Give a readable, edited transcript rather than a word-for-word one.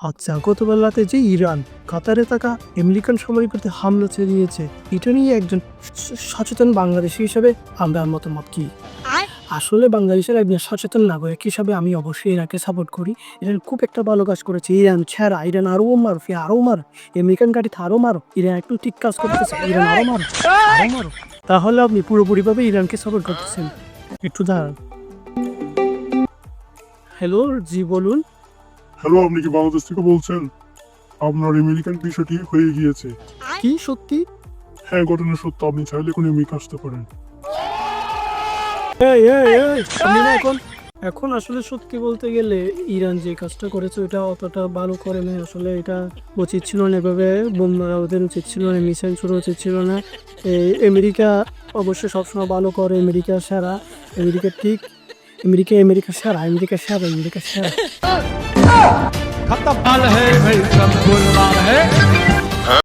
আচ্ছা, গতকাল রাতে যে ইরান কাতারে থাকা আমেরিকান সামরিকদের হামলা চালিয়েছে, এটা নিয়ে একজন সচেতন বাংলাদেশি হিসেবে আপনার মতামত কি? আসলে বাংলাদেশের একজন সচেতন নাগরিক হিসাবে আমি অবশ্যই ইরানকে সাপোর্ট করি। ইরান খুব একটা ভালো কাজ করেছে। ইরান ছাড়া ইরান আরও মারো, আরও মারো, আমেরিকান গাড়িতে আরও মারো। ইরান একটু ঠিক কাজ করতেছে, ইরান আরও মারো, আরও মারো। তাহলে আপনি পুরোপুরিভাবে ইরানকে সাপোর্ট করতেছেন। একটু দাঁড়ান। হ্যালো, জি বলুন। হ্যালো, আপনি কি বাংলাদেশ থেকে বলছেন? আপনার আমেরিকান বিষয়টি হয়ে গিয়েছে। কি সত্যি? হ্যাঁ, ঘটনা সত্য। আপনি চাইলে এখন আমেরিকা আসতে পারেন। এই এই এই আমি না এখন আসলে সত্যি বলতে গেলে ইরান যে কাজটা করেছে ওটা অতটা ভালো করে নাই। আসলে এটা উচিত ছিল না, এভাবে বোম মারা ওদের উচিত ছিল না, মিসাইল ছোড়া উচিত ছিল না। এই আমেরিকা অবশ্যই সবসময় ভালো করে, আমেরিকা সেরা, আমেরিকা ঠিক, আমেরিকা সেরা, আমেরিকা সেরা, আমেরিকা সেরা। खत्म है भाई